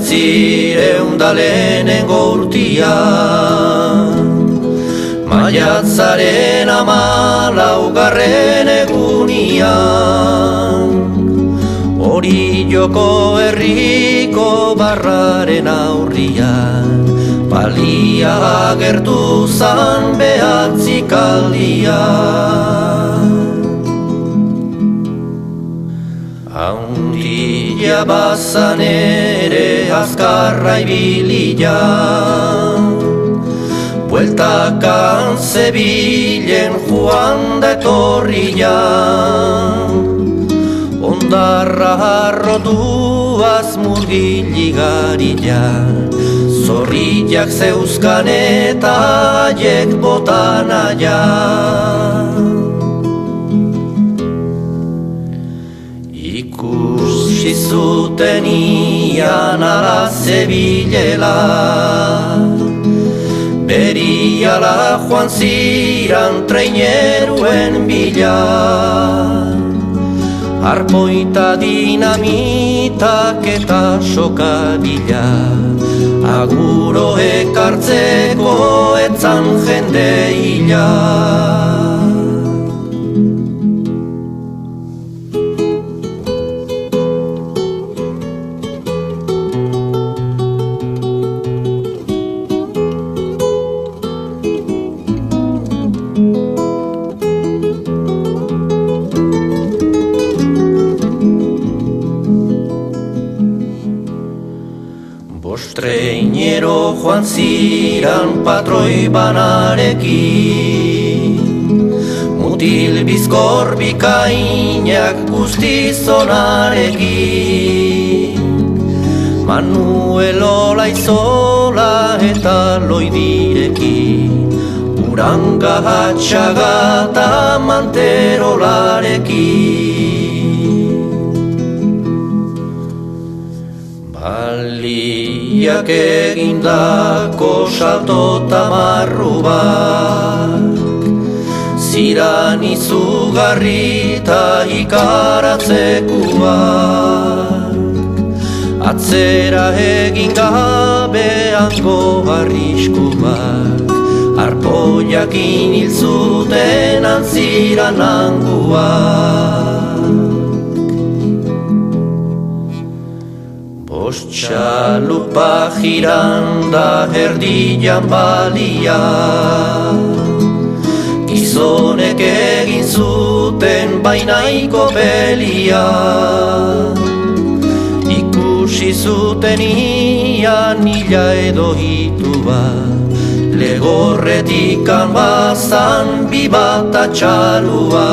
1900 urtian, maiatzaren 14. egunian, Orilloko herriko barraren aurrian, balia agertu zan behatzikaldia. Haundila bazan ere azkarra ibilia, bueltakan zebilen joan da etorria, ondarra harrotuaz murgiligarila, zorriak zeuzkan eta haiek botanaia. Ikusi zuten ian ala zebilela, beriala joan ziran traineruen bila, arpoita dinamitak eta sokadila, aguro ekartzeko etzan jende hila. Treinero joan ziran patroi banarekin, mutil bizkor bikainak guztizonarekin, Manuel Olaizola eta Loidirekin, Uranga Hatxaga eta Manterolarekin. Baliak egindako salto tamarru bat, ziran izugarri eta ikaratzekuak, atzera egin gabeango arriskuak, arpoiakin hil zuten antziran hanguak. Txalupa jiran da erdian balia, gizonek egin zuten bainaiko belia, ikusi zuten ian hila edo hitu bat, legorretikan bazan bibata txalua.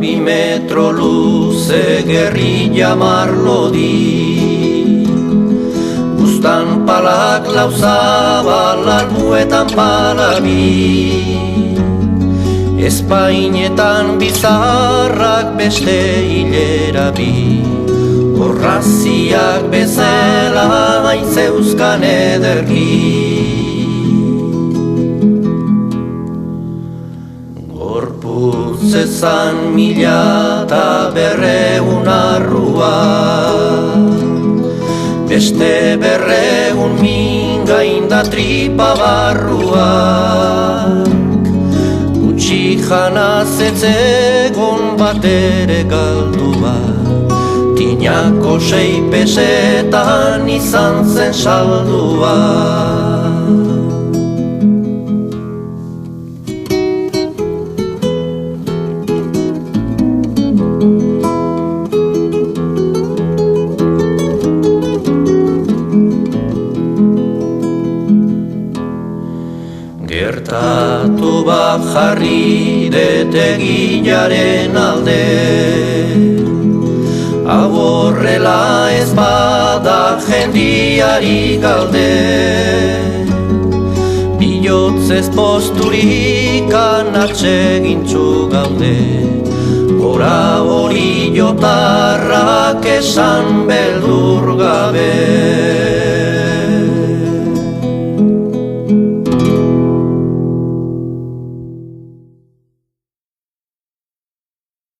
Bi metro luze gerrilla marlodi, bustan palak lauzabal albuetan palabi, Espainetan bizarrak beste hilera bi, horraziak bezala hain zeuzkan ederki. Zezan 1.000 arrua, beste 200 mingain da tripa barruak, gutxi janaz etzegon bat ere galdua, tinako 6 pesetan izan zen saldua. Gertatu bat jarri detegilaren alde, hau horrela ez bada jendiari galde, bihotzez posturik anatsegintxu gaude. Gora hori jotarrak esan beldur gabe.